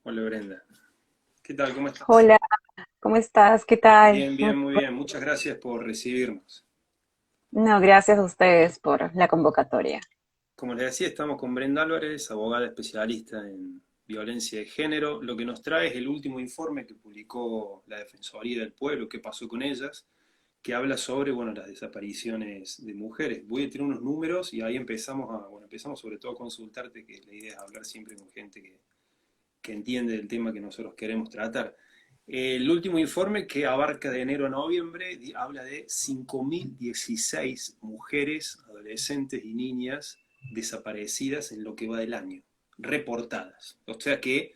Hola Brenda. ¿Qué tal? ¿Cómo estás? Hola, ¿cómo estás? ¿Qué tal? Bien, bien, muy bien. Muchas gracias por recibirnos. No, gracias a ustedes por la convocatoria. Como les decía, estamos con Brenda Álvarez, abogada especialista en violencia de género. Lo que nos trae es el último informe que publicó la Defensoría del Pueblo, qué pasó con ellas, que habla sobre, bueno, las desapariciones de mujeres. Voy a tirar unos números y ahí empezamos sobre todo a consultarte, que la idea es hablar siempre con gente que entiende el tema que nosotros queremos tratar. El último informe, que abarca de enero a noviembre, habla de 5.016 mujeres, adolescentes y niñas desaparecidas en lo que va del año, reportadas. O sea que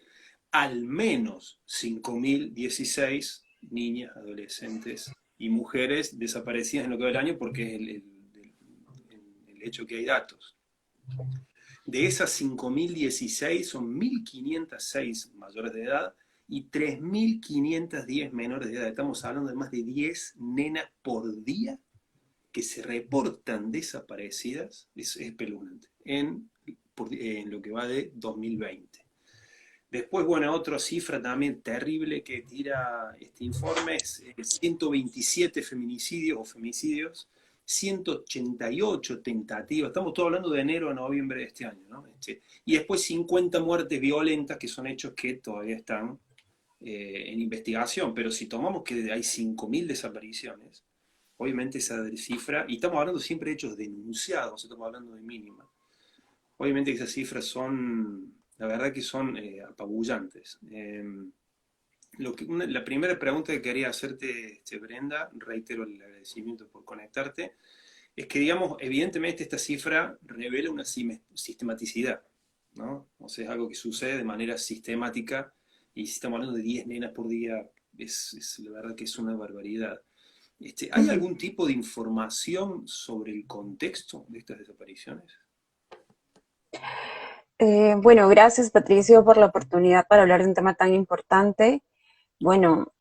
al menos 5.016 niñas, adolescentes y mujeres desaparecidas en lo que va del año, porque es el hecho que hay datos. De esas 5.016 son 1.506 mayores de edad y 3.510 menores de edad. Estamos hablando de más de 10 nenas por día que se reportan desaparecidas. Es espeluznante. En lo que va de 2020. Después, bueno, otra cifra también terrible que tira este informe es 127 feminicidios o femicidios, 188 tentativas, estamos todos hablando de enero a noviembre de este año, ¿no? Y después 50 muertes violentas, que son hechos que todavía están en investigación, pero si tomamos que hay 5.000 desapariciones, obviamente esa cifra, y estamos hablando siempre de hechos denunciados, estamos hablando de mínima, obviamente esas cifras son, la verdad que son apabullantes. La primera pregunta que quería hacerte, Brenda, reitero el agradecimiento por conectarte, es que, digamos, evidentemente esta cifra revela una sistematicidad, ¿no? O sea, es algo que sucede de manera sistemática, y si estamos hablando de 10 nenas por día, la verdad que es una barbaridad. ¿Hay Ujú. algún tipo de información sobre el contexto de estas desapariciones? Bueno, gracias Patricio por la oportunidad para hablar de un tema tan importante. Bueno,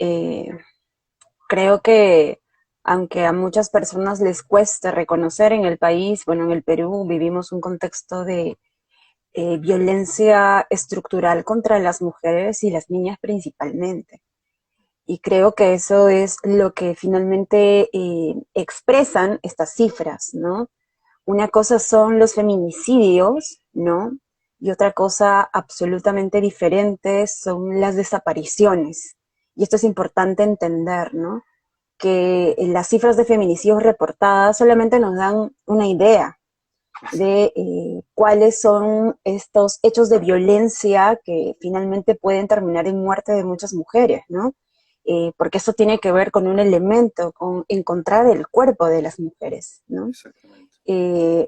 creo que aunque a muchas personas les cueste reconocer en el país, bueno, en el Perú vivimos un contexto de violencia estructural contra las mujeres y las niñas principalmente. Y creo que eso es lo que finalmente expresan estas cifras, ¿no? Una cosa son los feminicidios, ¿no? Y otra cosa absolutamente diferente son las desapariciones. Y esto es importante entender, ¿no? Que las cifras de feminicidios reportadas solamente nos dan una idea Exacto. de cuáles son estos hechos de violencia que finalmente pueden terminar en muerte de muchas mujeres, ¿no? Porque eso tiene que ver con un elemento, con encontrar el cuerpo de las mujeres, ¿no? Exactamente.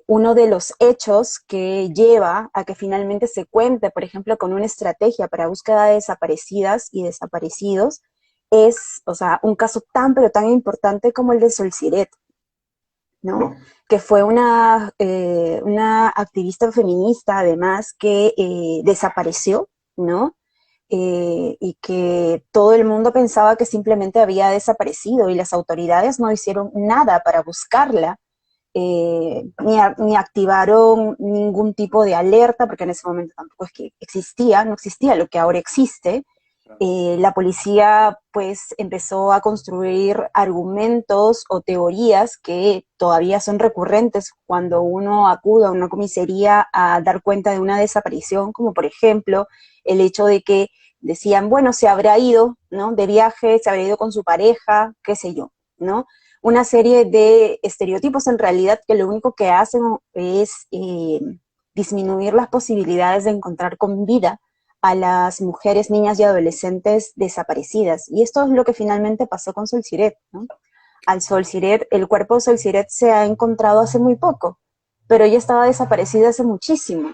Uno de los hechos que lleva a que finalmente se cuente, por ejemplo, con una estrategia para búsqueda de desaparecidas y desaparecidos, es, o sea, un caso tan, pero tan importante como el de Solciret, ¿no? Que fue una activista feminista, además, que desapareció, ¿no? Y que todo el mundo pensaba que simplemente había desaparecido y las autoridades no hicieron nada para buscarla, ni activaron ningún tipo de alerta, porque en ese momento tampoco es que existía, no existía lo que ahora existe. Claro. La policía pues empezó a construir argumentos o teorías que todavía son recurrentes cuando uno acude a una comisaría a dar cuenta de una desaparición, como por ejemplo el hecho de que decían, bueno, se habrá ido, ¿no? De viaje, se habrá ido con su pareja, qué sé yo, ¿no? Una serie de estereotipos en realidad que lo único que hacen es disminuir las posibilidades de encontrar con vida a las mujeres, niñas y adolescentes desaparecidas. Y esto es lo que finalmente pasó con Solciret, ¿no? Al Solciret, el cuerpo de Solciret se ha encontrado hace muy poco, pero ella estaba desaparecida hace muchísimo.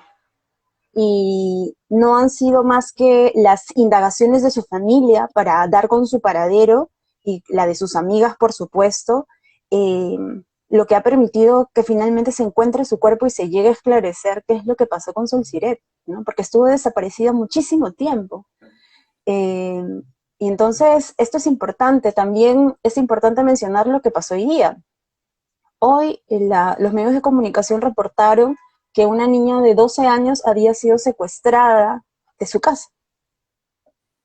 Y no han sido más que las indagaciones de su familia para dar con su paradero y la de sus amigas, por supuesto, eh, lo que ha permitido que finalmente se encuentre su cuerpo y se llegue a esclarecer qué es lo que pasó con Solciret, ¿no? Porque estuvo desaparecida muchísimo tiempo. Eh, y entonces, esto es importante. También es importante mencionar lo que pasó hoy día. Hoy los medios de comunicación reportaron que una niña de 12 años había sido secuestrada de su casa.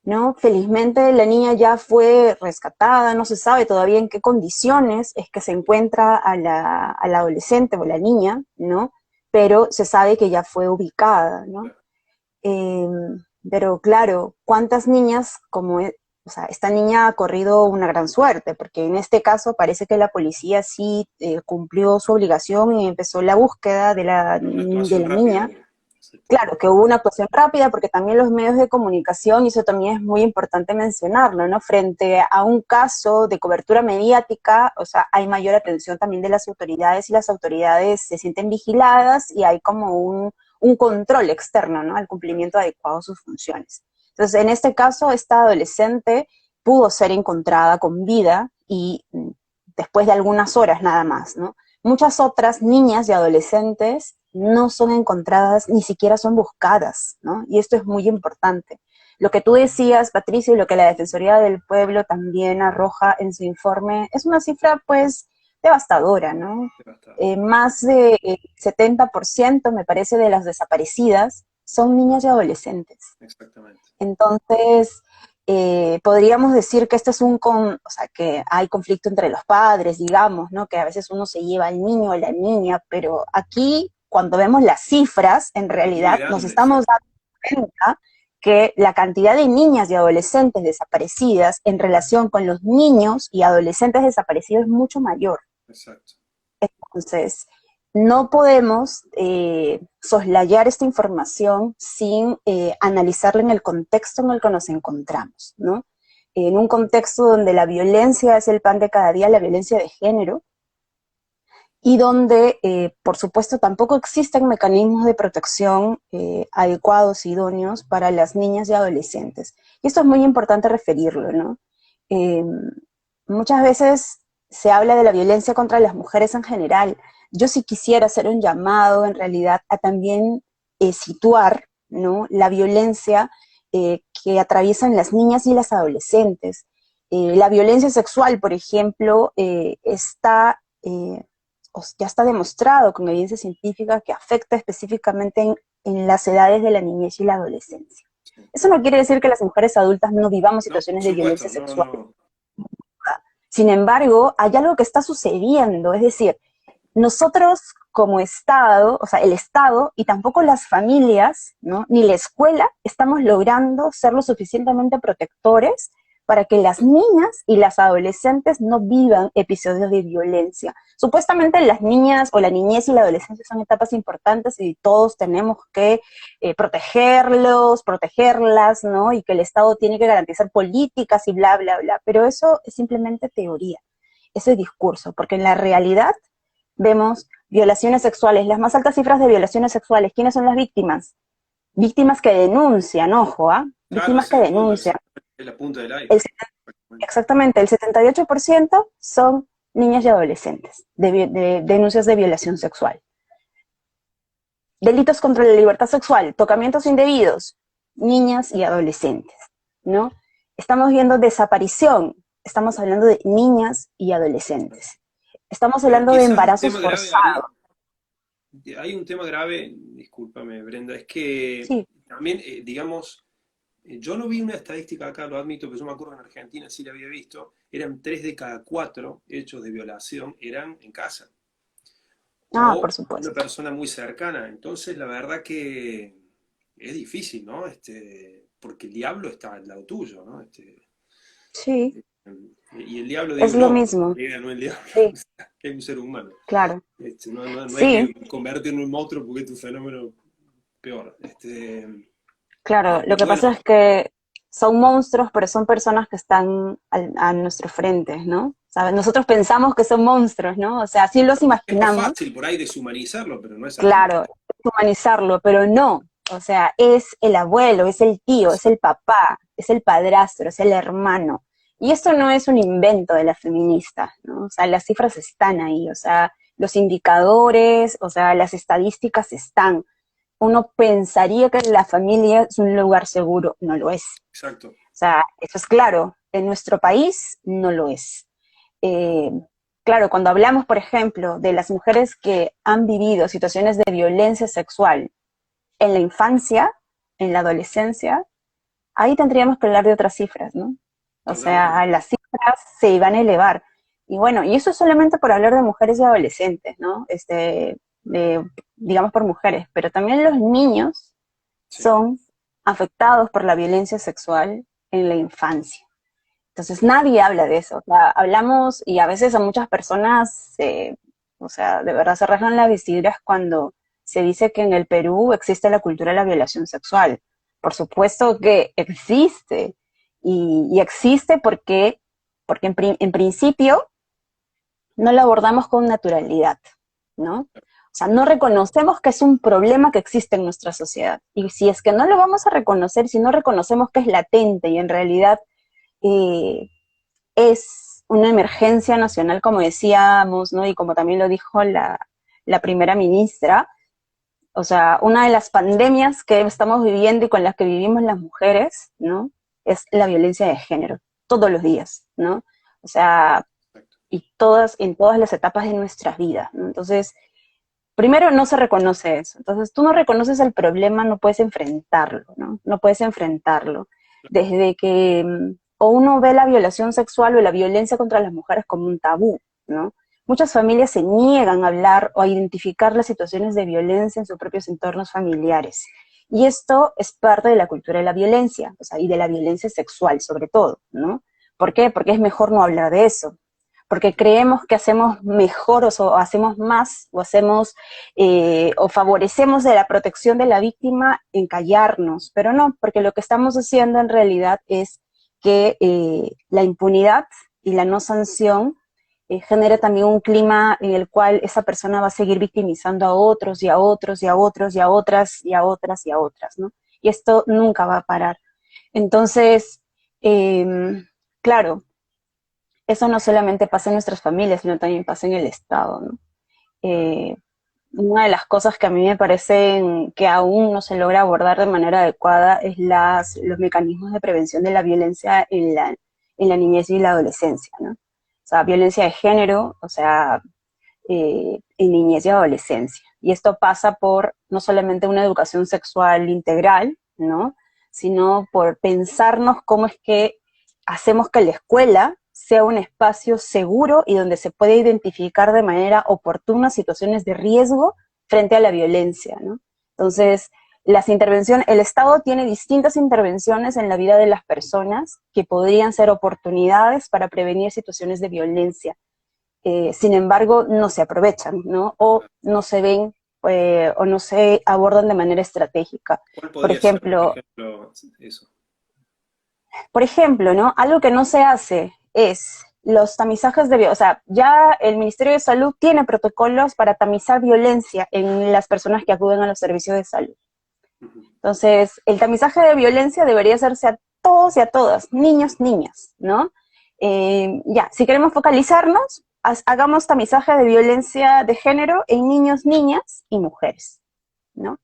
¿no? Felizmente la niña ya fue rescatada, no se sabe todavía en qué condiciones es que se encuentra a la adolescente o la niña, ¿no? Pero se sabe que ya fue ubicada, ¿no? Eh, pero claro, ¿cuántas niñas como, o sea, esta niña ha corrido una gran suerte? Porque en este caso parece que la policía sí cumplió su obligación y empezó la búsqueda Una de actuación la rápida niña. hubo. Claro, que hubo una actuación rápida porque también los medios de comunicación, y eso también es muy importante mencionarlo, ¿no? Frente a un caso de cobertura mediática, o sea, hay mayor atención también de las autoridades y las autoridades se sienten vigiladas y hay como un control externo, ¿no? Al cumplimiento adecuado de sus funciones. Entonces, en este caso, esta adolescente pudo ser encontrada con vida y después de algunas horas nada más, ¿no? Muchas otras niñas y adolescentes no son encontradas, ni siquiera son buscadas, ¿no? Y esto es muy importante. Lo que tú decías, Patricia, y lo que la Defensoría del Pueblo también arroja en su informe, es una cifra, pues, devastadora, ¿no? Devastador. Más de 70%, me parece, de las desaparecidas son niñas y adolescentes. Exactamente. Entonces, podríamos decir que este es o sea, que hay conflicto entre los padres, digamos, ¿no? Que a veces uno se lleva al niño o la niña, pero aquí, cuando vemos las cifras, en Es muy realidad nos grande, estamos exacto. dando cuenta que la cantidad de niñas y adolescentes desaparecidas en relación con los niños y adolescentes desaparecidos es mucho mayor. Exacto. Entonces, no podemos soslayar esta información sin analizarla en el contexto en el que nos encontramos, ¿no? En un contexto donde la violencia es el pan de cada día, la violencia de género, y donde, por supuesto, tampoco existen mecanismos de protección adecuados, idóneos para las niñas y adolescentes. Y esto es muy importante referirlo, ¿no? Eh, Muchas veces se habla de la violencia contra las mujeres en general. Yo sí quisiera hacer un llamado, en realidad, a también situar, ¿no?, la violencia que atraviesan las niñas y las adolescentes. La violencia sexual, por ejemplo, ya está demostrado con evidencia científica que afecta específicamente en las edades de la niñez y la adolescencia. Sí. Eso no quiere decir que las mujeres adultas no vivamos No, por situaciones de violencia supuesto, no, sexual. no. Sin embargo, hay algo que está sucediendo, es decir, nosotros como Estado, o sea, el Estado y tampoco las familias, ¿no?, ni la escuela, estamos logrando ser lo suficientemente protectores para que las niñas y las adolescentes no vivan episodios de violencia. Supuestamente las niñas o la niñez y la adolescencia son etapas importantes y todos tenemos que protegerlas, ¿no? Y que el Estado tiene que garantizar políticas y bla, bla, bla. Pero eso es simplemente teoría, eso es discurso, porque en la realidad vemos violaciones sexuales, las más altas cifras de violaciones sexuales. ¿Quiénes son las víctimas? Víctimas que denuncian, ojo, ¿ah? Claro, Víctimas ese que es el punto, denuncian. es la punta del El, iceberg. Exactamente. exactamente, el 78% son niñas y adolescentes de denuncias de violación sexual. Delitos contra la libertad sexual, tocamientos indebidos, niñas y adolescentes, ¿no? Estamos viendo desaparición, estamos hablando de niñas y adolescentes. Estamos Pero hablando de quizás un embarazos tema grave, forzados. Ari, hay un tema grave, discúlpame, Brenda, es que Sí, también, digamos, yo no vi una estadística acá, lo admito, pero yo me acuerdo que en Argentina sí la había visto, eran 3 de cada 4 hechos de violación eran en casa por o una supuesto. persona muy cercana. Entonces, la verdad que es difícil, ¿no? Porque el diablo está al lado tuyo, ¿no? Sí, Y el diablo es digo lo yo, mismo. no el diablo, Sí, que es un ser humano. claro. No es Sí, que convertirlo en un monstruo porque es un fenómeno peor. claro. Lo Pero que bueno, pasa es que son monstruos, pero son personas que están a nuestro frente, ¿no? ¿Sabes? Nosotros pensamos que son monstruos, ¿no? O sea, así los es más imaginamos, fácil por ahí deshumanizarlo, pero no es así. claro, humanizarlo, pero no. O sea, es el abuelo, es el tío, es el Exacto. papá, es el padrastro, es el hermano. Y esto no es un invento de las feministas, ¿no? O sea, las cifras están ahí, o sea, los indicadores, o sea, las estadísticas están. Uno pensaría que la familia es un lugar seguro, no lo es. Exacto. O sea, eso es claro, en nuestro país no lo es. Eh, claro, cuando hablamos, por ejemplo, de las mujeres que han vivido situaciones de violencia sexual en la infancia, en la adolescencia, ahí tendríamos que hablar de otras cifras, ¿no? O Totalmente. sea, las cifras se iban a elevar. Y bueno, y eso es solamente por hablar de mujeres y adolescentes, ¿no? Digamos por mujeres, pero también los niños Sí. son afectados por la violencia sexual en la infancia. Entonces nadie habla de eso. O sea, hablamos y a veces a muchas personas, o sea, de verdad se rasgan las vestiduras cuando se dice que en el Perú existe la cultura de la violación sexual. Por supuesto que existe. Y existe porque en principio no lo abordamos con naturalidad, ¿no? O sea, no reconocemos que es un problema que existe en nuestra sociedad. Y si es que no lo vamos a reconocer, si no reconocemos que es latente y en realidad eh, es una emergencia nacional, como decíamos, ¿no? Y como también lo dijo la primera ministra, o sea, una de las pandemias que estamos viviendo y con las que vivimos las mujeres, ¿no? Es la violencia de género, todos los días, ¿no? O sea, Exacto. y en todas las etapas de nuestras vidas, ¿no? Entonces, primero no se reconoce eso. Entonces, tú no reconoces el problema, no puedes enfrentarlo, ¿no? No puedes enfrentarlo. Desde que o uno ve la violación sexual o la violencia contra las mujeres como un tabú, ¿no? Muchas familias se niegan a hablar o a identificar las situaciones de violencia en sus propios entornos familiares. Y esto es parte de la cultura de la violencia, o sea, y de la violencia sexual sobre todo, ¿no? ¿Por qué? Porque es mejor no hablar de eso, porque creemos que hacemos mejor o hacemos más o favorecemos de la protección de la víctima en callarnos, pero no, porque lo que estamos haciendo en realidad es que la impunidad y la no sanción genera también un clima en el cual esa persona va a seguir victimizando a otros y a otros y a otros y a otras y a otras y a otras, ¿no? Y esto nunca va a parar. Entonces, claro, eso no solamente pasa en nuestras familias, sino también pasa en el Estado, ¿no? Claro. Eh, una de las cosas que a mí me parecen que aún no se logra abordar de manera adecuada es los mecanismos de prevención de la violencia en la niñez y la adolescencia, ¿no? O sea, violencia de género, o sea, en niñez y adolescencia. Y esto pasa por no solamente una educación sexual integral, ¿no? Sino por pensarnos cómo es que hacemos que la escuela sea un espacio seguro y donde se puede identificar de manera oportuna situaciones de riesgo frente a la violencia, ¿no? Entonces, el Estado tiene distintas intervenciones en la vida de las personas que podrían ser oportunidades para prevenir situaciones de violencia. Sin embargo, no se aprovechan, ¿no? O no se ven o no se abordan de manera estratégica. ¿Cuál Por podría ser, por ejemplo, ejemplo, eso? ¿no? Algo que no se hace es los tamizajes o sea, ya el Ministerio de Salud tiene protocolos para tamizar violencia en las personas que acuden a los servicios de salud. Ujú. Entonces, el tamizaje de violencia debería hacerse a todos y a todas, niños, niñas, ¿no? Ya, si queremos focalizarnos, hagamos tamizaje de violencia de género en niños, niñas y mujeres, ¿no?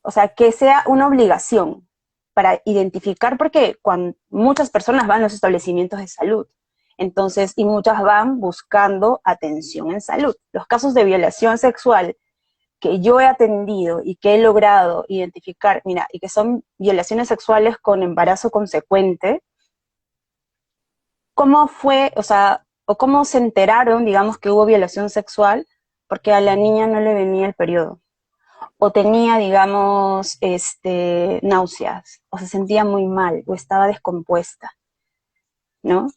O sea, que sea una obligación para identificar, porque cuando muchas personas van a los establecimientos de salud, entonces, y muchas van buscando atención en salud. Los casos de violación sexual que yo he atendido y que he logrado identificar, mira, y que son violaciones sexuales con embarazo consecuente, ¿cómo fue, o sea, o cómo se enteraron, digamos, que hubo violación sexual? Porque a la niña no le venía el periodo, o tenía, digamos, náuseas, o se sentía muy mal, o estaba descompuesta, ¿no?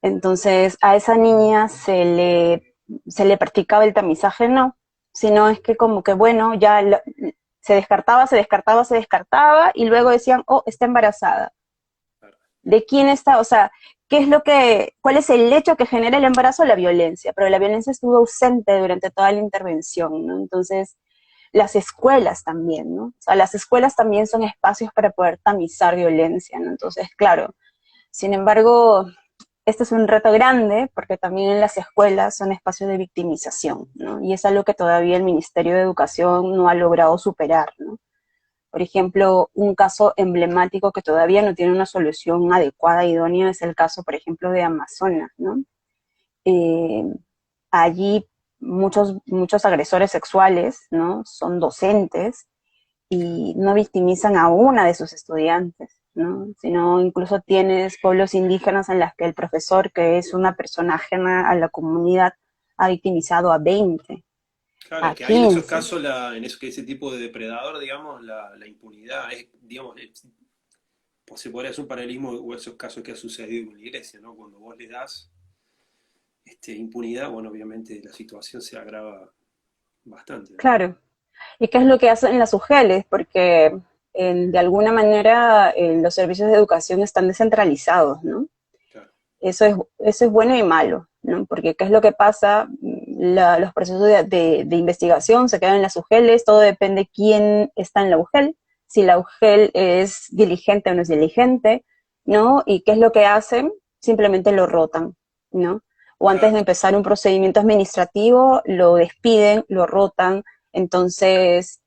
Entonces, a esa niña se le practicaba el tamizaje, no, sino es que como que, bueno, se descartaba, se descartaba, se descartaba, y luego decían, oh, está embarazada. Claro. ¿De quién está? O sea, cuál es el hecho que genera el embarazo? La violencia, pero la violencia estuvo ausente durante toda la intervención, ¿no? Entonces, las escuelas también, ¿no? O sea, las escuelas también son espacios para poder tamizar violencia, ¿no? Entonces, claro, sin embargo, este es un reto grande porque también en las escuelas son espacios de victimización, ¿no? Y es algo que todavía el Ministerio de Educación no ha logrado superar, ¿no? Por ejemplo, un caso emblemático que todavía no tiene una solución adecuada e idónea es el caso, por ejemplo, de Amazonas, ¿no? Eh, allí muchos agresores sexuales, ¿no? Son docentes y no victimizan a una de sus estudiantes, ¿no? Sino incluso tienes pueblos indígenas en las que el profesor, que es una persona ajena a la comunidad, ha victimizado a 20, Claro, es a que hay en esos 15. casos, en eso, que ese tipo de depredador, digamos, la impunidad es, digamos, pues se podría hacer un paralelismo o esos casos que ha sucedido con la iglesia, ¿no? Cuando vos le das impunidad, bueno, obviamente la situación se agrava bastante, ¿no? Claro. ¿Y qué es lo que hacen las UGELes? Porque de alguna manera los servicios de educación están descentralizados, ¿no? Claro, Eso es bueno y malo, ¿no? Porque ¿qué es lo que pasa? Los procesos de investigación se quedan en las UGELes, todo depende de quién está en la UGEL, si la UGEL es diligente o no es diligente, ¿no? ¿Y qué es lo que hacen? Simplemente lo rotan, ¿no? O antes de claro. empezar un procedimiento administrativo, lo despiden, lo rotan, entonces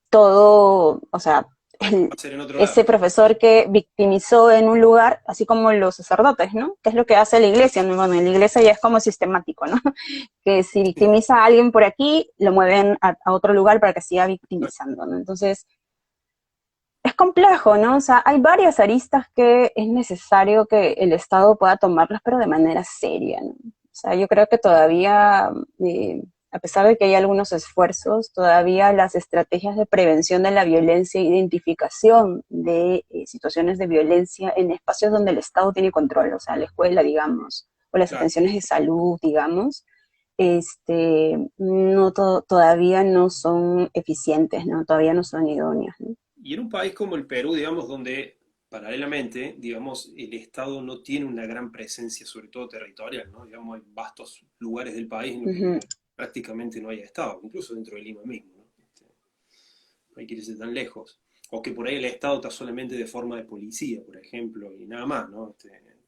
todo, o sea, Va a ser en otro ese lado. profesor que victimizó en un lugar, así como los sacerdotes, ¿no? ¿Qué es lo que hace la iglesia? ¿No? Bueno, en la iglesia ya es como sistemático, ¿no? Que si victimiza a alguien por aquí, lo mueven a otro lugar para que siga victimizando, ¿no? Entonces, es complejo, ¿no? O sea, hay varias aristas que es necesario que el Estado pueda tomarlas, pero de manera seria, ¿no? O sea, yo creo que todavía, a pesar de que hay algunos esfuerzos, todavía las estrategias de prevención de la violencia e identificación de situaciones de violencia en espacios donde el Estado tiene control, o sea, la escuela, digamos, o las Claro. atenciones de salud, digamos, no todavía no son eficientes, ¿no? Todavía no son idóneas, ¿no? Y en un país como el Perú, digamos, donde paralelamente, digamos, el Estado no tiene una gran presencia, sobre todo territorial, ¿no? Digamos, hay vastos lugares del país en los Ujú. que prácticamente no hay Estado, incluso dentro de Lima mismo, ¿no? No hay que irse tan lejos. O que por ahí el Estado está solamente de forma de policía, por ejemplo, y nada más, ¿no?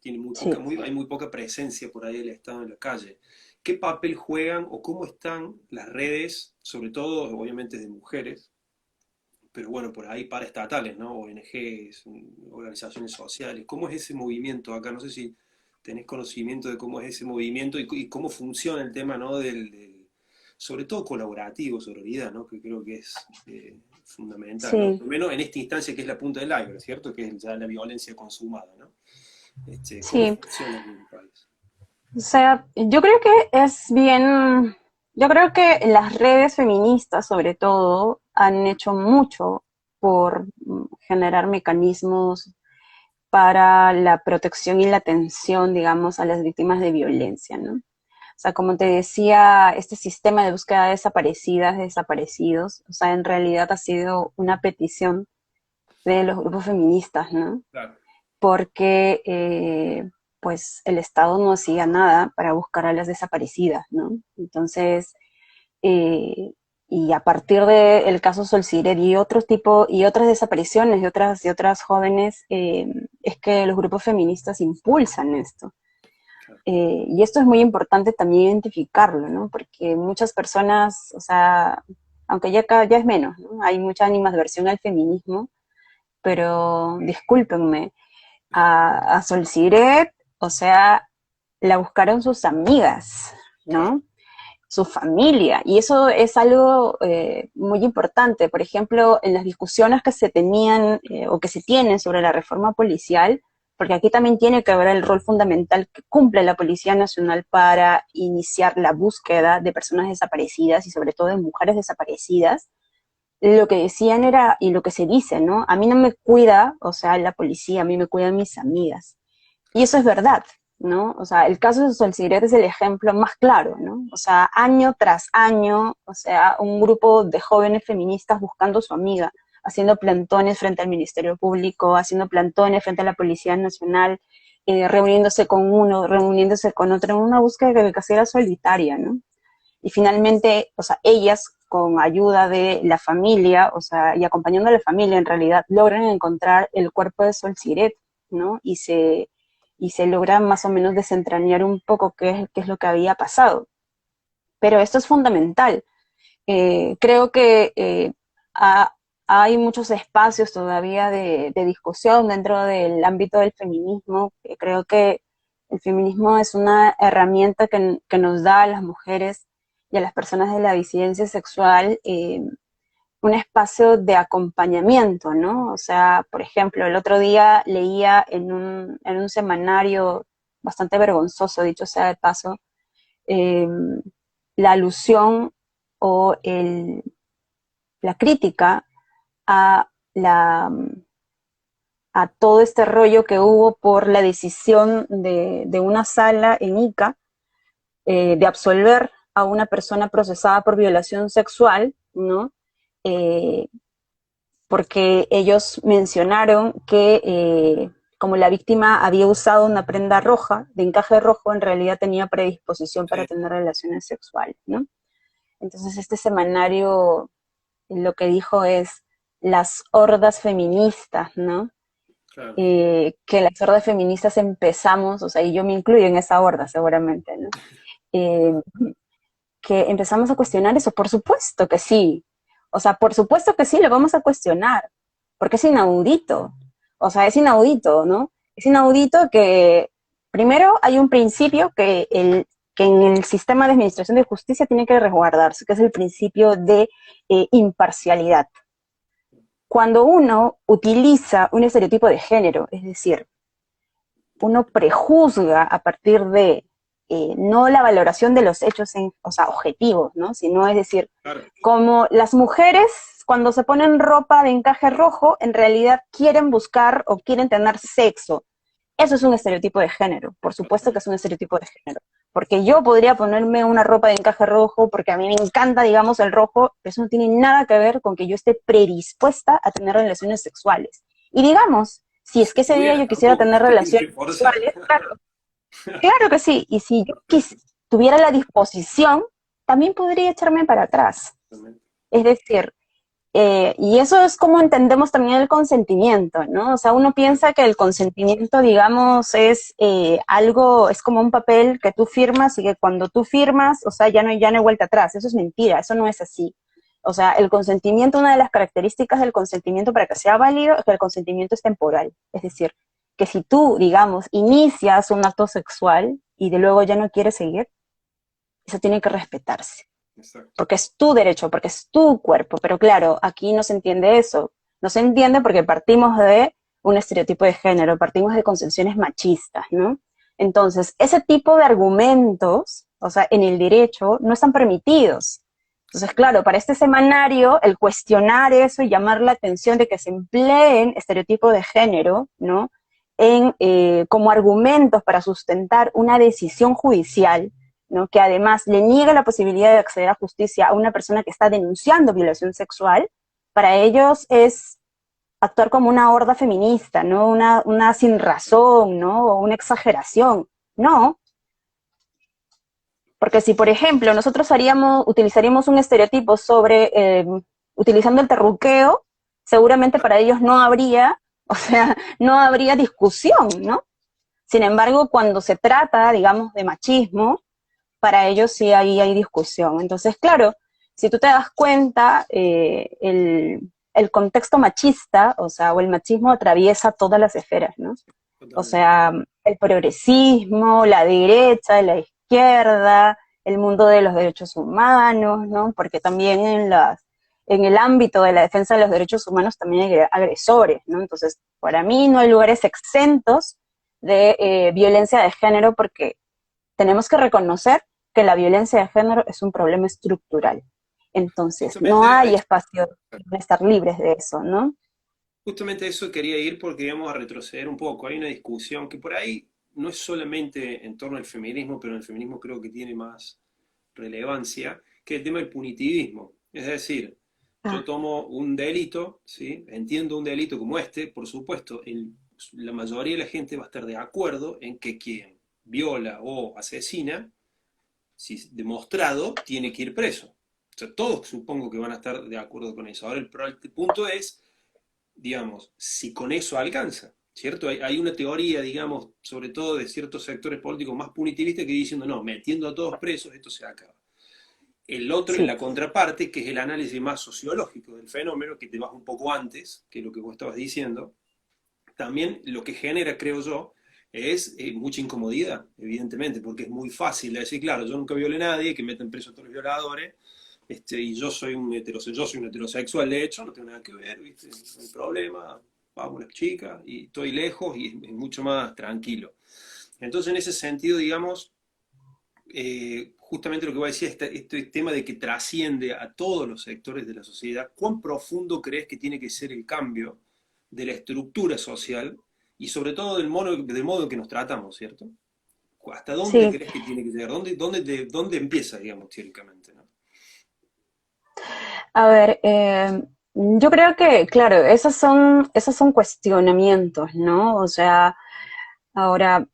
Tiene Sí. hay muy poca presencia por ahí del Estado en la calle. ¿Qué papel juegan o cómo están las redes, sobre todo, obviamente, de mujeres, pero bueno, por ahí paraestatales, ¿no? ONGs, organizaciones sociales. ¿Cómo es ese movimiento acá? No sé si tenés conocimiento de cómo es ese movimiento y cómo funciona el tema, ¿no? Sobre todo colaborativo, sororidad, ¿no? Que creo que es fundamental, ¿no? Por Sí, lo menos en esta instancia que es la punta del iceberg, ¿cierto? Que es ya la violencia consumada, ¿no? ¿Cómo sí. funciona aquí en el país? O sea, yo creo que es bien, yo creo que las redes feministas, sobre todo, han hecho mucho por generar mecanismos para la protección y la atención, digamos, a las víctimas de violencia, ¿no? O sea, como te decía, este sistema de búsqueda de desaparecidas, de desaparecidos, o sea, en realidad ha sido una petición de los grupos feministas, ¿no? Claro, Porque pues el Estado no hacía nada para buscar a las desaparecidas, ¿no? Entonces, eh, y a partir del caso Solciret y otros tipo y otras desapariciones de otras jóvenes, es que los grupos feministas impulsan esto. claro. Y esto es muy importante también identificarlo, ¿no? Porque muchas personas, o sea, aunque ya es menos, ¿no? Hay mucha animadversión al feminismo, pero discúlpenme, a Solciret, o sea, la buscaron sus amigas, Claro. ¿no? Su familia. Y eso es algo muy importante. Por ejemplo, en las discusiones que se tenían o que se tienen sobre la reforma policial, porque aquí también tiene que ver el rol fundamental que cumple la Policía Nacional para iniciar la búsqueda de personas desaparecidas y sobre todo de mujeres desaparecidas. Lo que decían era, y lo que se dice, ¿no? A mí no me cuida, o sea, la policía, a mí me cuidan mis amigas. Y Claro. eso es verdad, ¿no? O sea, el caso de Solciret es el ejemplo más claro, ¿no? O sea, año tras año, o sea, un grupo de jóvenes feministas buscando a su amiga, haciendo plantones frente al Ministerio Público, haciendo plantones frente a la Policía Nacional, reuniéndose con uno, reuniéndose con otro, en una búsqueda que casi era solitaria, ¿no? Y finalmente, o sea, ellas con ayuda de la familia, o sea, y acompañando a la familia en realidad, logran encontrar el cuerpo de Sol Siret, ¿no? Y se logra más o menos desentrañar un poco qué es lo que había pasado. Pero esto es fundamental. Creo que ha, hay muchos espacios todavía de discusión dentro del ámbito del feminismo. Creo que el feminismo es una herramienta que nos da a las mujeres y a las personas de la disidencia sexual un espacio de acompañamiento, ¿no? O sea, por ejemplo, el otro día leía en un semanario bastante vergonzoso, dicho sea de paso, eh, la alusión o la crítica a, la, a todo este rollo que hubo por la decisión de una sala en Ica de absolver a una persona procesada por violación sexual, ¿no? Eh, porque ellos mencionaron que como la víctima había usado una prenda roja, de encaje rojo, en realidad tenía predisposición para Sí, tener relaciones sexuales, ¿no? Entonces este semanario lo que dijo es las hordas feministas, ¿no? claro. Que las hordas feministas empezamos, o sea, y yo me incluyo en esa horda seguramente, ¿no? Eh, que empezamos a cuestionar eso, por supuesto que sí. O sea, por supuesto que sí, lo vamos a cuestionar, porque es inaudito. O sea, es inaudito, ¿no? Es inaudito que, primero, hay un principio que en el sistema de administración de justicia tiene que resguardarse, que es el principio de imparcialidad. Cuando uno utiliza un estereotipo de género, es decir, uno prejuzga a partir de no la valoración de los hechos, o sea, objetivos, ¿no? Sino es decir, Claro. como las mujeres cuando se ponen ropa de encaje rojo, en realidad quieren buscar o quieren tener sexo. Eso es un estereotipo de género, por supuesto que es un estereotipo de género. Porque yo podría ponerme una ropa de encaje rojo porque a mí me encanta, digamos, el rojo, pero eso no tiene nada que ver con que yo esté predispuesta a tener relaciones sexuales. Y digamos, si es Si que ese día pudieras yo quisiera tampoco, tener no te tienen relaciones que forzar. sexuales, claro, claro que sí. Y si yo tuviera la disposición, también podría echarme para atrás. Es decir, y eso es como entendemos también el consentimiento, ¿no? O sea, uno piensa que el consentimiento, digamos, es algo, es como un papel que tú firmas y que cuando tú firmas, o sea, ya no hay vuelta atrás. Eso es mentira, eso no es así. O sea, el consentimiento, una de las características del consentimiento para que sea válido es que el consentimiento es temporal. Es decir, que si tú, digamos, inicias un acto sexual y de luego ya no quieres seguir, eso tiene que respetarse Exacto. porque es tu derecho, porque es tu cuerpo. Pero claro, aquí no se entiende eso. No se entiende porque partimos de un estereotipo de género, partimos de concepciones machistas, ¿no? Entonces, ese tipo de argumentos, o sea, en el derecho, no están permitidos. Entonces, claro, para este semanario, el cuestionar eso y llamar la atención de que se empleen estereotipos de género, ¿no? Como argumentos para sustentar una decisión judicial, ¿no? Que además le niega la posibilidad de acceder a justicia a una persona que está denunciando violación sexual, para ellos es actuar como una horda feminista, ¿no? Una sin razón, ¿no? O una exageración. No, porque si, por ejemplo, nosotros utilizaríamos un estereotipo sobre, utilizando el terruqueo, seguramente para ellos no habría, o sea, no habría discusión, ¿no? Sin embargo, cuando se trata, digamos, de machismo, para ellos sí hay discusión. Entonces, claro, si tú te das cuenta, el contexto machista, o sea, o el machismo atraviesa todas las esferas, ¿no? O Totalmente. sea, el progresismo, la derecha, la izquierda, el mundo de los derechos humanos, ¿no? Porque también en el ámbito de la defensa de los derechos humanos también hay agresores, ¿no? Entonces, para mí no hay lugares exentos de violencia de género porque tenemos que reconocer que la violencia de género es un problema estructural. Entonces, no Justamente hay espacio para estar libres de eso, ¿no? Justamente eso quería ir porque íbamos a retroceder un poco. Hay una discusión que por ahí no es solamente en torno al feminismo, pero en el feminismo creo que tiene más relevancia, que el tema del punitivismo. Es decir, yo Ah, tomo un delito, ¿sí? Entiendo un delito como este, por supuesto, la mayoría de la gente va a estar de acuerdo en que quien viola o asesina, si demostrado, tiene que ir preso. O sea, todos supongo que van a estar de acuerdo con eso. Ahora el punto es digamos, si con eso alcanza, ¿cierto? Hay una teoría, digamos, sobre todo de ciertos sectores políticos más punitivistas que diciendo, no, metiendo a todos presos, esto se acaba. El otro es sí, la contraparte, que es el análisis más sociológico del fenómeno, que te vas un poco antes, que lo que vos estabas diciendo. También lo que genera, creo yo, es mucha incomodidad, evidentemente, porque es muy fácil decir, claro, yo nunca violé a nadie, que meten preso a todos los violadores, y yo soy un heterosexual, de hecho, no tengo nada que ver, ¿viste? No hay problema, vamos las chicas, y estoy lejos y es mucho más tranquilo. Entonces, en ese sentido, digamos, justamente lo que voy a decir, este tema de que trasciende a todos los sectores de la sociedad, ¿cuán profundo crees que tiene que ser el cambio de la estructura social y sobre todo del modo en que nos tratamos, ¿cierto? ¿Hasta dónde Sí, crees que tiene que llegar? ¿Dónde empieza, digamos, teóricamente, ¿no? a ver, yo creo que, claro, esos son cuestionamientos, ¿no? O sea, ahora,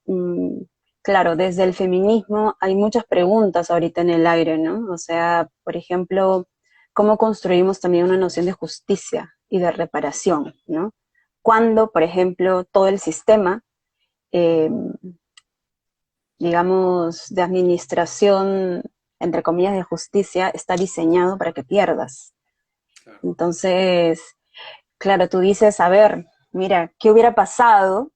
claro, desde el feminismo hay muchas preguntas ahorita en el aire, ¿no? O sea, por ejemplo, ¿cómo construimos también una noción de justicia y de reparación, ¿no? Cuando, por ejemplo, todo el sistema, eh, digamos, de administración, entre comillas, de justicia, está diseñado para que pierdas. Claro. Entonces, claro, tú dices, a ver, mira, ¿qué hubiera pasado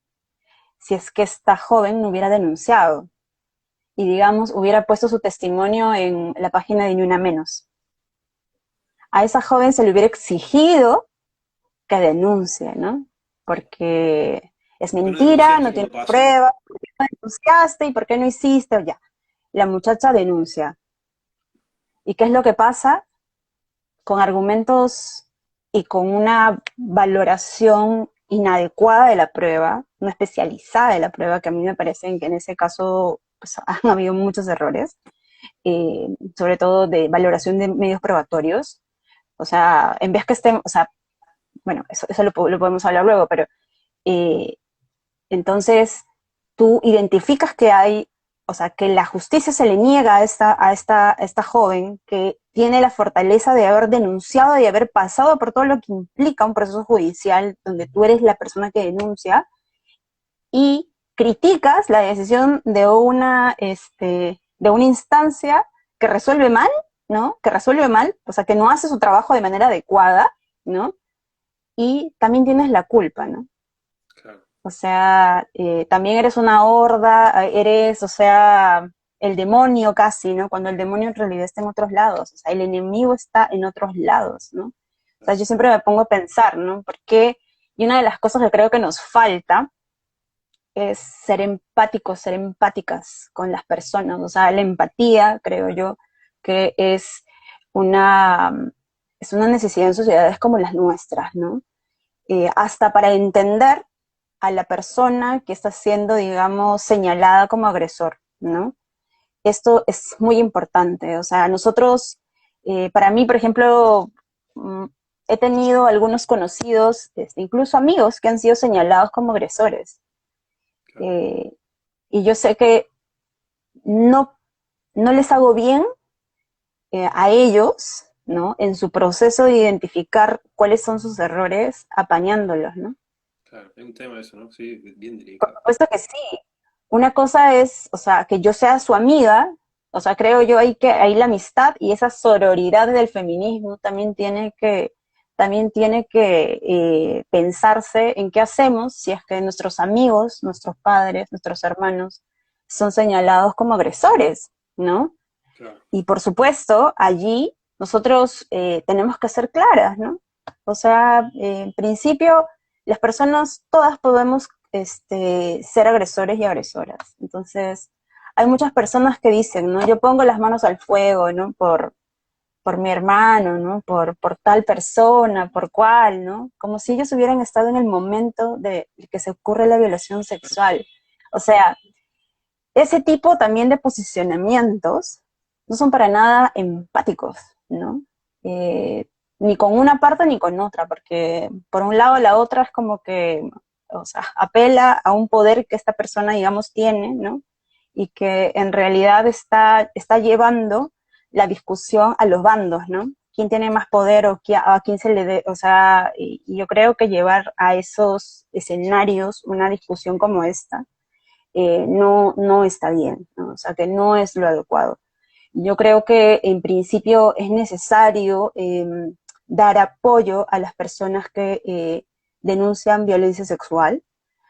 si es que esta joven no hubiera denunciado? Y digamos, hubiera puesto su testimonio en la página de Ni Una Menos. A esa joven se le hubiera exigido que denuncie, ¿no? Porque es ¿Por qué no mentira, no denunciaste tienes cuando pasó? pruebas, ¿por qué no denunciaste y por qué no hiciste? O ya. La muchacha denuncia. ¿Y qué es lo que pasa? Con argumentos y con una valoración inadecuada de la prueba, no especializada de la prueba, que a mí me parece que en ese caso pues, han habido muchos errores, sobre todo de valoración de medios probatorios. O sea, en vez que estén, o sea, bueno, eso lo podemos hablar luego, pero eh, entonces tú identificas que hay, o sea, que la justicia se le niega a esta joven que tiene la fortaleza de haber denunciado y haber pasado por todo lo que implica un proceso judicial donde tú eres la persona que denuncia y criticas la decisión de una instancia que resuelve mal, ¿no? Que resuelve mal, o sea, que no hace su trabajo de manera adecuada, ¿no? Y también tienes la culpa, ¿no? Claro. O sea, también eres una horda, eres, o sea, el demonio casi, ¿no? Cuando el demonio en realidad está en otros lados, o sea, el enemigo está en otros lados, ¿no? O sea, yo siempre me pongo a pensar, ¿no? Porque, y una de las cosas que creo que nos falta es ser empáticos, ser empáticas con las personas, o sea, la empatía, creo yo, que una, es una necesidad en sociedades como las nuestras, ¿no? Hasta para entender a la persona que está siendo, digamos, señalada como agresor, ¿no? Esto es muy importante. O sea, nosotros, para mí, por ejemplo, mm, he tenido algunos conocidos, incluso amigos, que han sido señalados como agresores. Claro. Eh, y yo sé que no, no les hago bien a ellos, ¿no? En su proceso de identificar cuáles son sus errores, apañándolos, ¿no? Claro, es un tema eso, ¿no? Sí, bien Por delicado. supuesto que sí. Una cosa es, o sea, que yo sea su amiga, o sea, creo yo ahí la amistad y esa sororidad del feminismo también tiene que pensarse en qué hacemos si es que nuestros amigos, nuestros padres, nuestros hermanos son señalados como agresores, ¿no? Claro. Y por supuesto, allí nosotros tenemos que ser claras, ¿no? O sea, en principio, las personas todas podemos ser agresores y agresoras. Entonces, hay muchas personas que dicen, ¿no? Yo pongo las manos al fuego, ¿no? Por mi hermano, ¿no? Por tal persona, por cual, ¿no? Como si ellos hubieran estado en el momento de que se ocurre la violación sexual. O sea, ese tipo también de posicionamientos no son para nada empáticos, ¿no? Eh, ni con una parte ni con otra, porque por un lado la otra es como que, o sea, apela a un poder que esta persona, digamos, tiene, ¿no? Y que en realidad está llevando la discusión a los bandos, ¿no? ¿Quién tiene más poder o a quién se le dé? O sea, y yo creo que llevar a esos escenarios una discusión como esta, no está bien, ¿no? O sea, que no es lo adecuado. Yo creo que en principio es necesario dar apoyo a las personas que denuncian violencia sexual,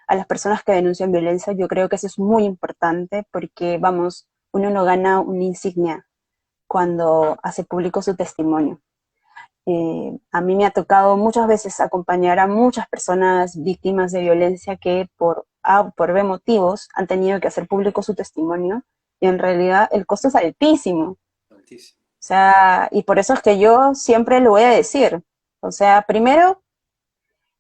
a las personas que denuncian violencia. Yo creo que eso es muy importante porque, vamos, uno no gana una insignia, cuando hace público su testimonio. A mí me ha tocado muchas veces acompañar a muchas personas víctimas de violencia que por A o por B motivos han tenido que hacer público su testimonio y en realidad el costo es altísimo. Altísimo. O sea, y por eso es que yo siempre lo voy a decir. O sea, primero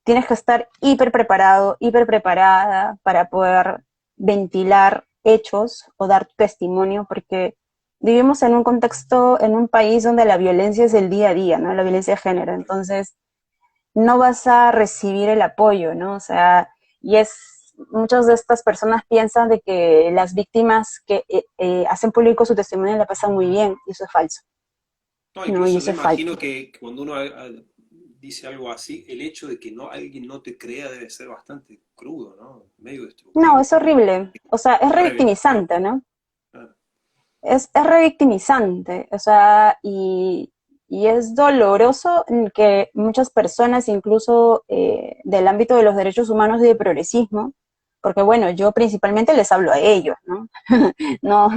tienes que estar hiper preparado, hiper preparada para poder ventilar hechos o dar testimonio, porque vivimos en un contexto, en un país donde la violencia es el día a día, ¿no? La violencia de género. Entonces, no vas a recibir el apoyo, ¿no? O sea, muchas de estas personas piensan de que las víctimas que hacen público su testimonio la pasan muy bien, y eso es falso, No, ¿no? Y incluso yo eso es falso. imagino que cuando uno dice algo así, el hecho de que alguien no te crea debe ser bastante crudo, ¿no? Medio No, destructivo. es horrible. O sea, es Revictimizante. revictimizante, ¿no? Claro, Es revictimizante, o sea, y es doloroso que muchas personas, incluso del ámbito de los derechos humanos y de progresismo, porque bueno, yo principalmente les hablo a ellos, ¿no? No,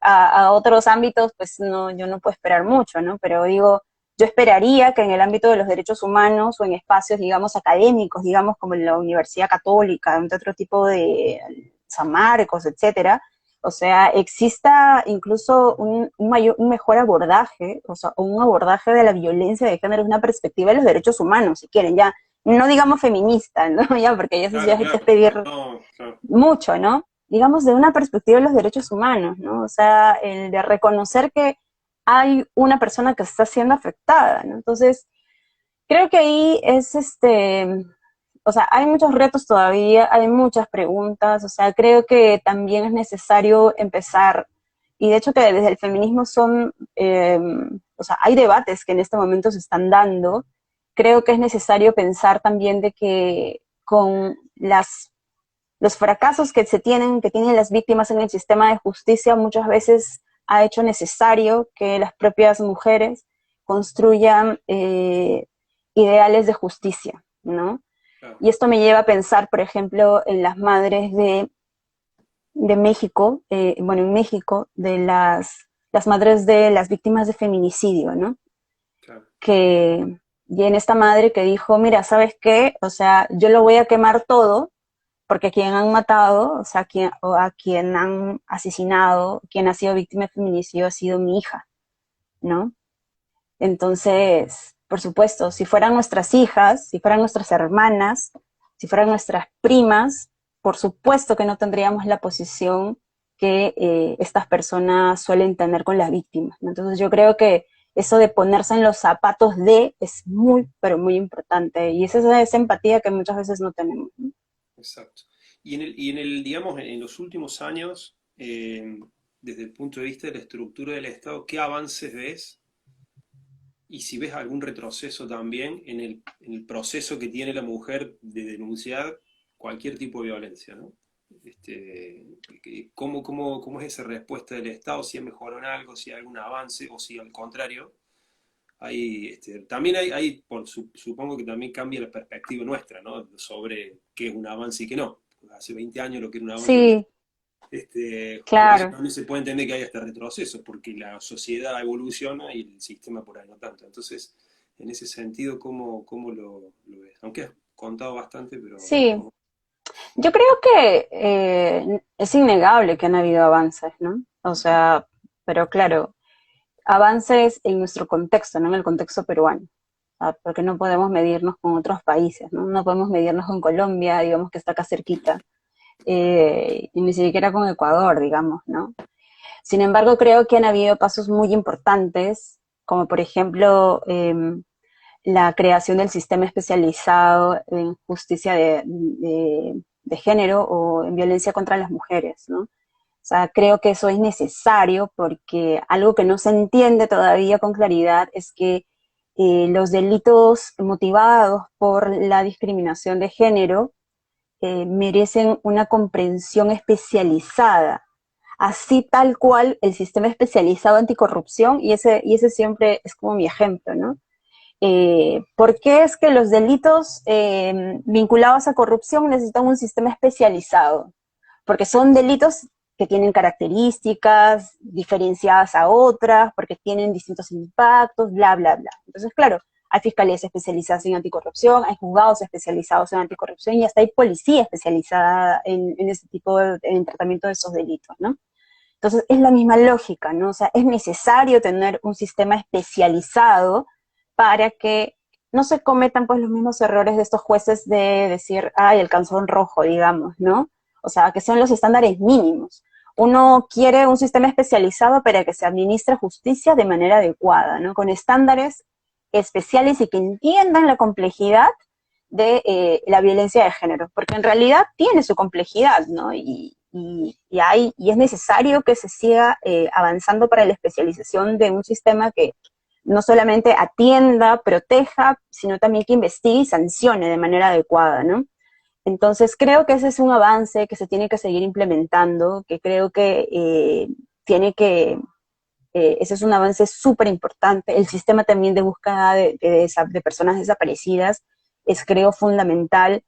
a otros ámbitos, pues no, yo no puedo esperar mucho, ¿no? Pero digo, yo esperaría que en el ámbito de los derechos humanos o en espacios, digamos, académicos, digamos, como en la Universidad Católica, entre otro tipo de San Marcos, etcétera, o sea, exista incluso un mejor abordaje, o sea, un abordaje de la violencia de género, una perspectiva de los derechos humanos, si quieren, ya, no digamos feminista, ¿no? Ya, porque eso ya claro, es claro. pedir No, claro. mucho, ¿no? Digamos, de una perspectiva de los derechos humanos, ¿no? O sea, el de reconocer que hay una persona que está siendo afectada, ¿no? Entonces, creo que ahí es o sea, hay muchos retos todavía, hay muchas preguntas, o sea, creo que también es necesario empezar, y de hecho que desde el feminismo o sea, hay debates que en este momento se están dando, creo que es necesario pensar también de que con los fracasos que tienen las víctimas en el sistema de justicia muchas veces ha hecho necesario que las propias mujeres construyan ideales de justicia, ¿no? Claro. Y esto me lleva a pensar, por ejemplo, en las madres de México, bueno, en México, de las madres de las víctimas de feminicidio, ¿no? Claro. Que, y en esta madre que dijo, mira, ¿sabes qué? O sea, yo lo voy a quemar todo, porque a quien han matado, o sea, o a quien han asesinado, quien ha sido víctima de feminicidio ha sido mi hija, ¿no? Entonces, por supuesto, si fueran nuestras hijas, si fueran nuestras hermanas, si fueran nuestras primas, por supuesto que no tendríamos la posición que estas personas suelen tener con las víctimas, ¿no? Entonces yo creo que eso de ponerse en los zapatos de es muy, pero muy importante. Y es esa empatía que muchas veces no tenemos, ¿no? Exacto. Y digamos, en los últimos años, desde el punto de vista de la estructura del Estado, ¿qué avances ves? Y si ves algún retroceso también en el proceso que tiene la mujer de denunciar cualquier tipo de violencia, ¿no? ¿Cómo es esa respuesta del Estado? Si ha mejorado en algo, si hay algún avance o si al contrario, también supongo que también cambia la perspectiva nuestra, ¿no? Sobre qué es un avance y qué no. Hace 20 años lo que era un avance, Sí, por eso claro. también se puede entender que hay hasta retrocesos, porque la sociedad evoluciona y el sistema por ahí no tanto. Entonces, en ese sentido, ¿cómo lo ves? Aunque has contado bastante, pero Sí, yo creo que es innegable que han habido avances, ¿no? O sea, pero claro, avances en nuestro contexto, no en el contexto peruano. Porque no podemos medirnos con otros países, ¿no? No podemos medirnos con Colombia, digamos que está acá cerquita, y ni siquiera con Ecuador, digamos, ¿no? Sin embargo, creo que han habido pasos muy importantes, como por ejemplo la creación del sistema especializado en justicia de género o en violencia contra las mujeres, ¿no? O sea, creo que eso es necesario porque algo que no se entiende todavía con claridad es que los delitos motivados por la discriminación de género merecen una comprensión especializada, así tal cual el sistema especializado anticorrupción, y ese siempre es como mi ejemplo, ¿no? ¿Por qué es que los delitos vinculados a corrupción necesitan un sistema especializado? Porque son delitos que tienen características diferenciadas a otras, porque tienen distintos impactos, bla, bla, bla. Entonces, claro, hay fiscalías especializadas en anticorrupción, hay juzgados especializados en anticorrupción y hasta hay policía especializada en ese tipo en tratamiento de esos delitos, ¿no? Entonces, es la misma lógica, ¿no? O sea, es necesario tener un sistema especializado para que no se cometan pues los mismos errores de estos jueces de decir, ay, el calzón rojo, digamos, ¿no? O sea, que son los estándares mínimos. Uno quiere un sistema especializado para que se administre justicia de manera adecuada, ¿no? Con estándares especiales y que entiendan la complejidad de la violencia de género, porque en realidad tiene su complejidad, ¿no? Y es necesario que se siga avanzando para la especialización de un sistema que no solamente atienda, proteja, sino también que investigue y sancione de manera adecuada, ¿no? Entonces creo que ese es un avance que se tiene que seguir implementando, que creo que tiene que, ese es un avance súper importante. El sistema también de búsqueda de personas desaparecidas es, creo, fundamental,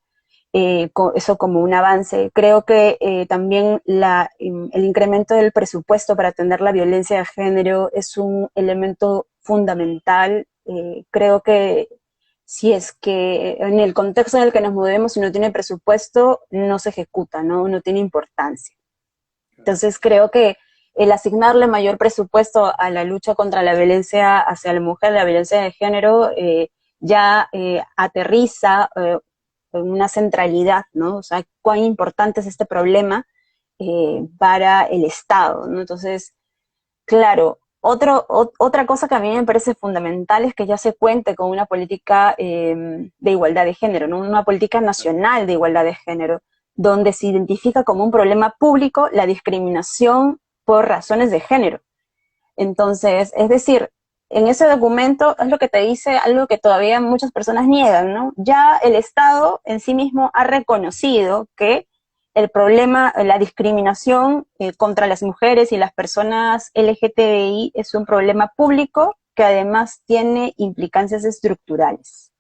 eso como un avance. Creo que también el incremento del presupuesto para atender la violencia de género es un elemento fundamental. Creo que si es que en el contexto en el que nos movemos, si no tiene presupuesto, no se ejecuta, no tiene importancia. Entonces creo que el asignarle mayor presupuesto a la lucha contra la violencia hacia la mujer, la violencia de género, ya aterriza en una centralidad, ¿no? O sea, cuán importante es este problema para el Estado, ¿no? Entonces, claro, otra cosa que a mí me parece fundamental es que ya se cuente con una política de igualdad de género, ¿no? Una política nacional de igualdad de género, donde se identifica como un problema público la discriminación por razones de género. Entonces, es decir, en ese documento es lo que te dice algo que todavía muchas personas niegan, ¿no? Ya el Estado en sí mismo ha reconocido que el problema, la discriminación contra las mujeres y las personas LGTBI es un problema público que además tiene implicancias estructurales.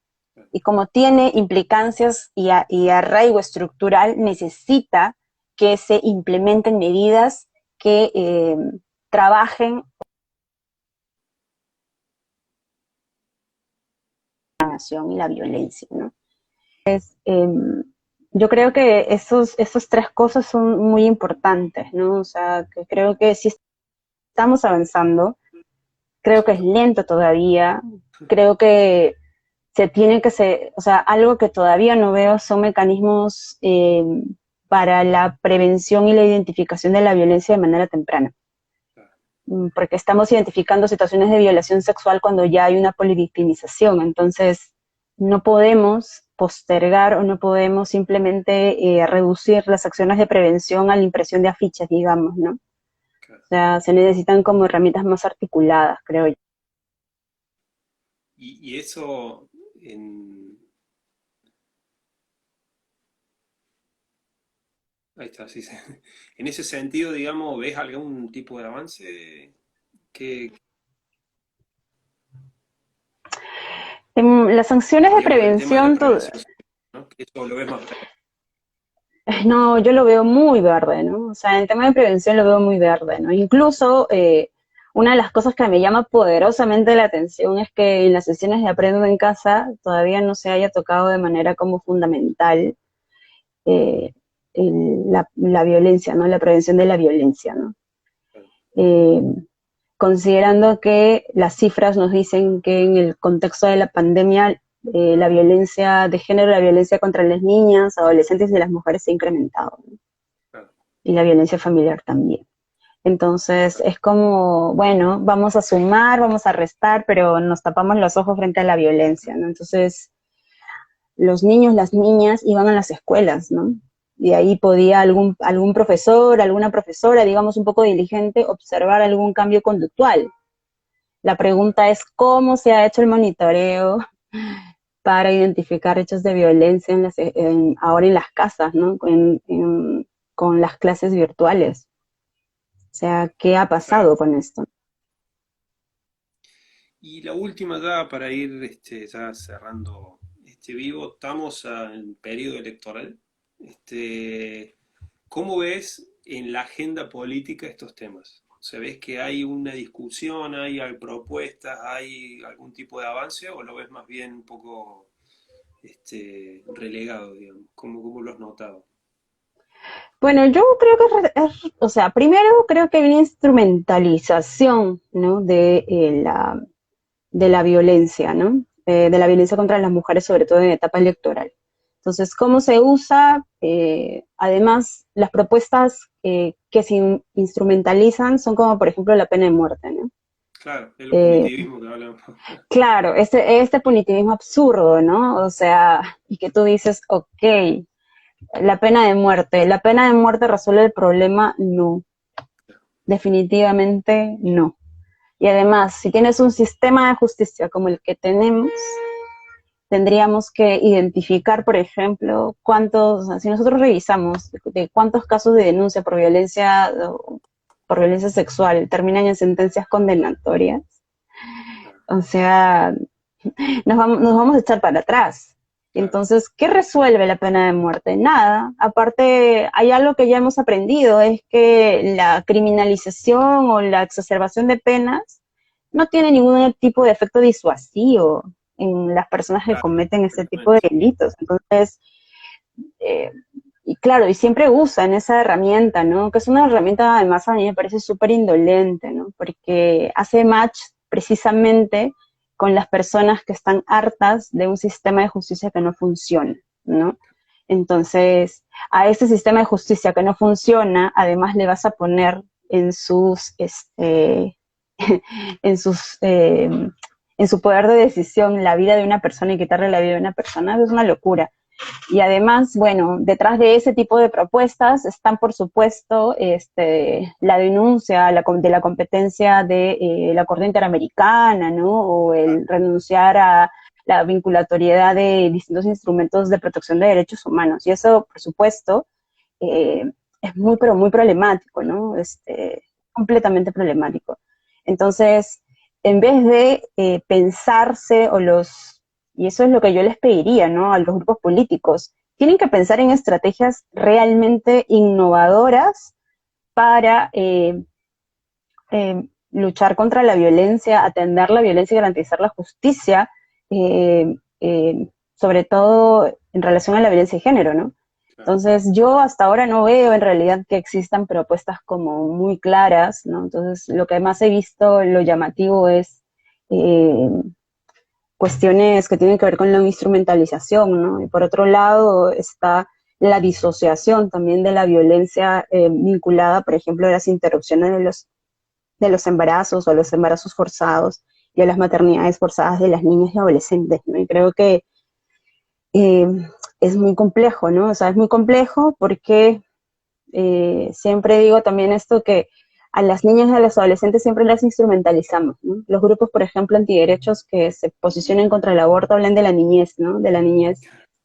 Y como tiene implicancias y arraigo estructural, necesita que se implementen medidas que trabajen la nación y la violencia, ¿no? Eh, yo creo que esos tres cosas son muy importantes, ¿no? O sea, que creo que sí estamos avanzando, creo que es lento todavía, creo que se tiene que ser, o sea, algo que todavía no veo son mecanismos para la prevención y la identificación de la violencia de manera temprana. Porque estamos identificando situaciones de violación sexual cuando ya hay una polivictimización, entonces no podemos postergar o no podemos simplemente reducir las acciones de prevención a la impresión de afiches, digamos, ¿no? O sea, se necesitan como herramientas más articuladas, creo yo. Y eso, en... ahí está, sí, sí. En ese sentido, digamos, ¿ves algún tipo de avance que, En las sanciones de digamos, en el tema de la prevención, prevención, ¿no? Que eso lo ves más verde. no, yo lo veo muy verde, ¿no? O sea, en el tema de prevención lo veo muy verde, ¿no? Incluso una de las cosas que me llama poderosamente la atención es que en las sesiones de Aprendo en Casa todavía no se haya tocado de manera como fundamental eh, la violencia, ¿no? La prevención de la violencia, ¿no? Eh, considerando que las cifras nos dicen que en el contexto de la pandemia la violencia de género, la violencia contra las niñas, adolescentes y las mujeres se ha incrementado, ¿no? Claro, Y la violencia familiar también. Entonces es como, bueno, vamos a sumar, vamos a restar, pero nos tapamos los ojos frente a la violencia, ¿no? Entonces los niños, las niñas iban a las escuelas, ¿no? Y ahí podía algún profesor, alguna profesora, digamos un poco diligente, observar algún cambio conductual. La pregunta es cómo se ha hecho el monitoreo para identificar hechos de violencia ahora en las casas, ¿no? Con las clases virtuales. O sea, ¿qué ha claro. pasado con esto? Y la última ya para ir ya cerrando vivo, estamos en periodo electoral. ¿Cómo ves en la agenda política estos temas? O sea, ¿ves que hay una discusión, hay propuestas, hay algún tipo de avance o lo ves más bien un poco relegado, digamos? ¿Cómo lo has notado? Bueno, yo creo que, o sea, primero creo que hay una instrumentalización, ¿no? De la violencia, ¿no? De la violencia contra las mujeres, sobre todo en etapa electoral. Entonces, ¿cómo se usa? Además, las propuestas que se instrumentalizan son como, por ejemplo, la pena de muerte, ¿no? Claro, es lo Eh, punitivismo que hablamos. claro, este punitivismo absurdo, ¿no? O sea, y que tú dices, ok, la pena de muerte resuelve el problema, no, definitivamente no. Y además, si tienes un sistema de justicia como el que tenemos, tendríamos que identificar, por ejemplo, cuántos, si nosotros revisamos de cuántos casos de denuncia por violencia sexual terminan en sentencias condenatorias, Claro, o sea, nos vamos a echar para atrás. claro, Entonces, ¿qué resuelve la pena de muerte? Nada. Aparte, hay algo que ya hemos aprendido, es que la criminalización o la exacerbación de penas no tiene ningún tipo de efecto disuasivo en las personas que claro, cometen este tipo de exactamente. delitos. Entonces, eh, y claro, y siempre usan esa herramienta, ¿no? Que es una herramienta, además, a mí me parece súper indolente, ¿no? Porque hace match precisamente con las personas que están hartas de un sistema de justicia que no funciona, ¿no? Entonces, a ese sistema de justicia que no funciona, además le vas a poner en en sus, en su poder de decisión la vida de una persona y quitarle la vida de una persona, es una locura. Y además, bueno, detrás de ese tipo de propuestas están, por supuesto, la denuncia de la competencia de la Corte Interamericana, ¿no? O Claro, el renunciar a la vinculatoriedad de distintos instrumentos de protección de derechos humanos. Y eso, por supuesto, eh, es muy, pero muy problemático, ¿no? Completamente problemático. Entonces, en vez de pensarse y eso es lo que yo les pediría, ¿no? A los grupos políticos, tienen que pensar en estrategias realmente innovadoras para luchar contra la violencia, atender la violencia y garantizar la justicia, eh, sobre todo en relación a la violencia de género, ¿no? claro. Entonces, yo hasta ahora no veo en realidad que existan propuestas como muy claras, ¿no? Entonces, lo que más he visto, lo llamativo es eh, cuestiones que tienen que ver con la instrumentalización, ¿no? Y por otro lado está la disociación también de la violencia vinculada, por ejemplo, a las interrupciones de los embarazos o a los embarazos forzados y a las maternidades forzadas de las niñas y adolescentes, ¿no? Y creo que eh, es muy complejo, ¿no? O sea, es muy complejo porque siempre digo también esto que a las niñas y a los adolescentes siempre las instrumentalizamos, ¿no? Los grupos, por ejemplo, antiderechos que se posicionan contra el aborto hablan de la niñez, ¿no? De la niñez,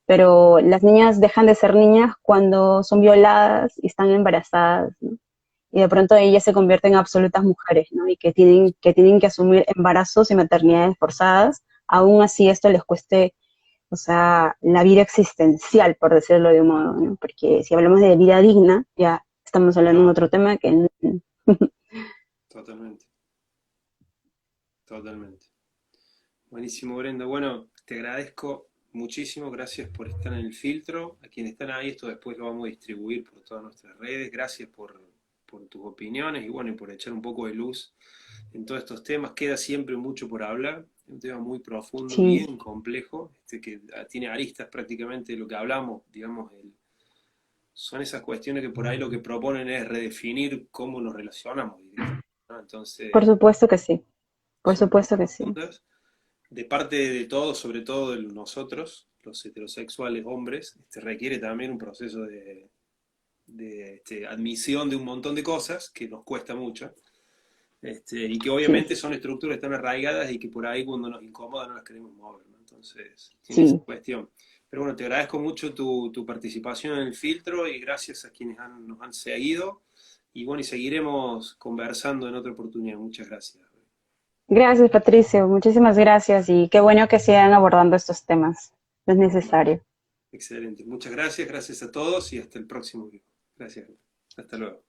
pero las niñas dejan de ser niñas cuando son violadas y están embarazadas, ¿no? Y de pronto ellas se convierten en absolutas mujeres, ¿no? Y que tienen que asumir embarazos y maternidades forzadas, aún así esto les cueste, o sea, la vida existencial, por decirlo de un modo, ¿no? Porque si hablamos de vida digna, ya estamos hablando de No, otro tema que... totalmente, totalmente. Buenísimo, Brenda. Bueno, te agradezco muchísimo. Gracias por estar en el filtro. A quienes están ahí, esto después lo vamos a distribuir por todas nuestras redes. Gracias por tus opiniones y bueno, y por echar un poco de luz en todos estos temas. Queda siempre mucho por hablar. Es un tema muy profundo, Sí, bien complejo, que tiene aristas prácticamente de lo que hablamos, digamos, son esas cuestiones que por ahí lo que proponen es redefinir cómo nos relacionamos directamente, ¿no? por Entonces, supuesto que sí, por son muy supuesto que sí. profundas de parte de todos, sobre todo de nosotros, los heterosexuales hombres, requiere también un proceso de admisión de un montón de cosas que nos cuesta mucho, y que Sí, obviamente son estructuras tan arraigadas y que por ahí cuando nos incomoda no las queremos mover, ¿no? Entonces, tiene esa sí. cuestión. Pero bueno, te agradezco mucho tu participación en el filtro y gracias a quienes nos han seguido. Y bueno, y seguiremos conversando en otra oportunidad. Muchas gracias. Gracias, Patricio. Muchísimas gracias y qué bueno que sigan abordando estos temas. Es necesario. Excelente. Muchas gracias, gracias a todos y hasta el próximo video. Gracias. Hasta luego.